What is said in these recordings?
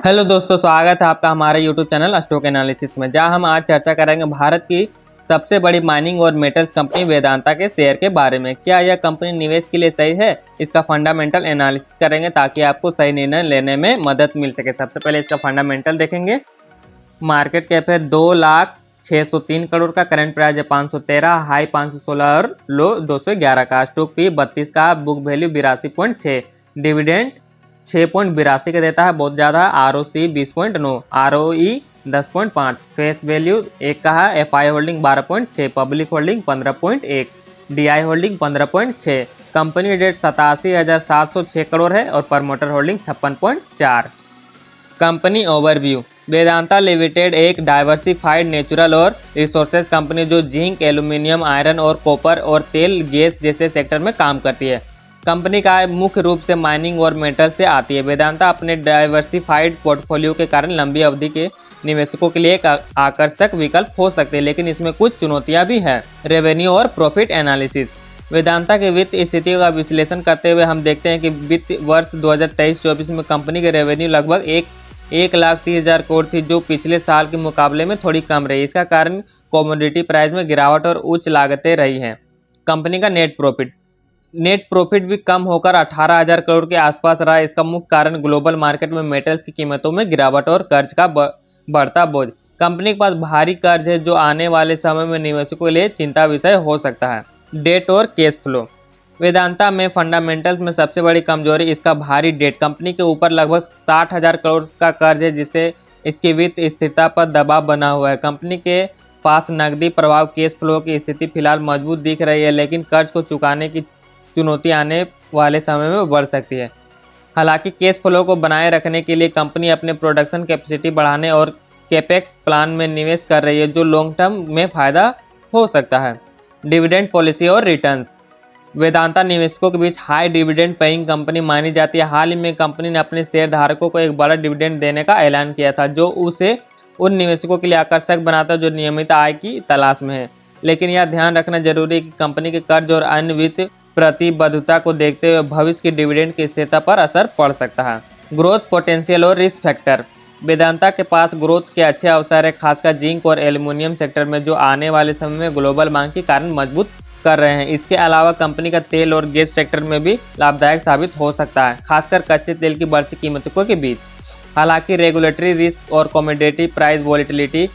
Hello दोस्तों, स्वागत है आपका हमारे यूट्यूब चैनल स्टॉक एनालिसिस में, जहां हम आज चर्चा करेंगे भारत की सबसे बड़ी माइनिंग और मेटल्स कंपनी वेदांता के शेयर के बारे में। क्या यह कंपनी निवेश के लिए सही है? इसका फंडामेंटल एनालिसिस करेंगे ताकि आपको सही निर्णय लेने में मदद मिल सके। सबसे पहले इसका फंडामेंटल देखेंगे। मार्केट कैप है 2,06,03 करोड़ का, करंट प्राइस है 513, हाई 516 और लो 211 का। स्टॉक पी 32 का, बुक वैल्यू 82.6, डिविडेंड 6.82 का देता है, बहुत ज़्यादा है। ROC 20.9, ROE 10.5, फेस वैल्यू 1 का है। FI holding 12.6, public holding 15.1, DI holding 15.6। Company debt 87,706 crore है और promoter holding 56.4। Company overview. Vedanta limited एक डाइवर्सिफाइड नेचुरल और रिसोर्सेज कंपनी जो जिंक, एल्यूमिनियम, आयरन और कॉपर और तेल गैस जैसे सेक्टर में काम करती है। कंपनी का आय मुख्य रूप से माइनिंग और मेटल से आती है। वेदांता अपने डाइवर्सिफाइड पोर्टफोलियो के कारण लंबी अवधि के निवेशकों के लिए एक आकर्षक विकल्प हो सकते हैं, लेकिन इसमें कुछ चुनौतियां भी हैं। रेवेन्यू और प्रॉफिट एनालिसिस। वेदांता की वित्त स्थिति का विश्लेषण करते हुए हम देखते हैं कि वित्त वर्ष 2023-24 में कंपनी के रेवेन्यू लगभग 1,30,000 करोड़ थी, जो पिछले साल के मुकाबले में थोड़ी कम रही। इसका कारण कमोडिटी प्राइस में गिरावट और उच्च लागतें रही हैं। कंपनी का नेट प्रॉफिट भी कम होकर 18,000 करोड़ के आसपास रहा। इसका मुख्य कारण ग्लोबल मार्केट में मेटल्स की कीमतों में गिरावट और कर्ज का बढ़ता बोझ। कंपनी के पास भारी कर्ज है, जो आने वाले समय में निवेशकों के लिए चिंता विषय हो सकता है। डेट और कैश फ्लो। वेदांता में फंडामेंटल्स में सबसे बड़ी कमजोरी इसका भारी डेट। कंपनी के ऊपर लगभग 60,000 करोड़ का कर्ज है, जिससे इसकी वित्त स्थिरता पर दबाव बना हुआ है। कंपनी के पास नकदी प्रवाह कैश फ्लो की स्थिति फिलहाल मजबूत दिख रही है, लेकिन कर्ज को चुकाने की चुनौती आने वाले समय में बढ़ सकती है। हालांकि कैश फ्लो को बनाए रखने के लिए कंपनी अपने प्रोडक्शन कैपेसिटी बढ़ाने और कैपेक्स प्लान में निवेश कर रही है, जो लॉन्ग टर्म में फ़ायदा हो सकता है। डिविडेंड पॉलिसी और रिटर्न्स। वेदांता निवेशकों के बीच हाई डिविडेंड पेइंग कंपनी मानी जाती है। हाल ही में कंपनी ने अपने शेयर धारकों को एक बड़ा डिविडेंड देने का ऐलान किया था, जो उसे उन निवेशकों के लिए आकर्षक बनाता है जो नियमित आय की तलाश में है। लेकिन यह ध्यान रखना जरूरी है कि कंपनी के कर्ज और अन्य वित्त प्रतिबद्धता को देखते हुए भविष्य की डिविडेंड की स्थिरता पर असर पड़ सकता है। ग्रोथ पोटेंशियल और रिस्क फैक्टर। वेदांता के पास ग्रोथ के अच्छे अवसर है, खासकर जिंक और एल्यूमिनियम सेक्टर में, जो आने वाले समय में ग्लोबल मांग के कारण मजबूत कर रहे हैं। इसके अलावा कंपनी का तेल और गैस सेक्टर में भी लाभदायक साबित हो सकता है, खासकर कच्चे तेल की बढ़ती कीमतों के बीच। हालांकि रेगुलेटरी रिस्क और कमोडिटी प्राइस वॉलेटिलिटी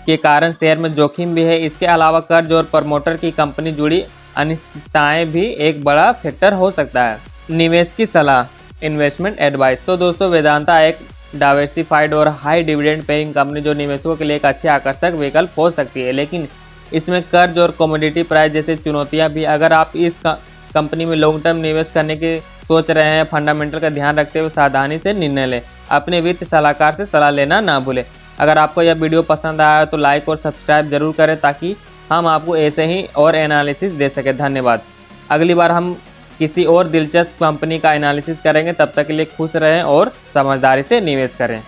के कारण शेयर में जोखिम भी है। इसके अलावा कर्ज और प्रमोटर की कंपनी जुड़ी अनिश्चितताएं भी एक बड़ा फैक्टर हो सकता है। निवेश की सलाह, इन्वेस्टमेंट एडवाइस। तो दोस्तों, वेदांता एक डाइवर्सिफाइड और हाई डिविडेंड पेइंग कंपनी जो निवेशकों के लिए एक अच्छे आकर्षक विकल्प हो सकती है, लेकिन इसमें कर्ज और कमोडिटी प्राइस जैसे चुनौतियां भी। अगर आप इस कंपनी में लॉन्ग टर्म निवेश करने की सोच रहे हैं, फंडामेंटल का ध्यान रखते हुए सावधानी से निर्णय लें। अपने वित्त सलाहकार से सलाह लेना ना भूलें। अगर आपको यह वीडियो पसंद आया तो लाइक और सब्सक्राइब जरूर करें, ताकि हम आपको ऐसे ही और एनालिसिस दे सके। धन्यवाद। अगली बार हम किसी और दिलचस्प कंपनी का एनालिसिस करेंगे। तब तक के लिए खुश रहें और समझदारी से निवेश करें।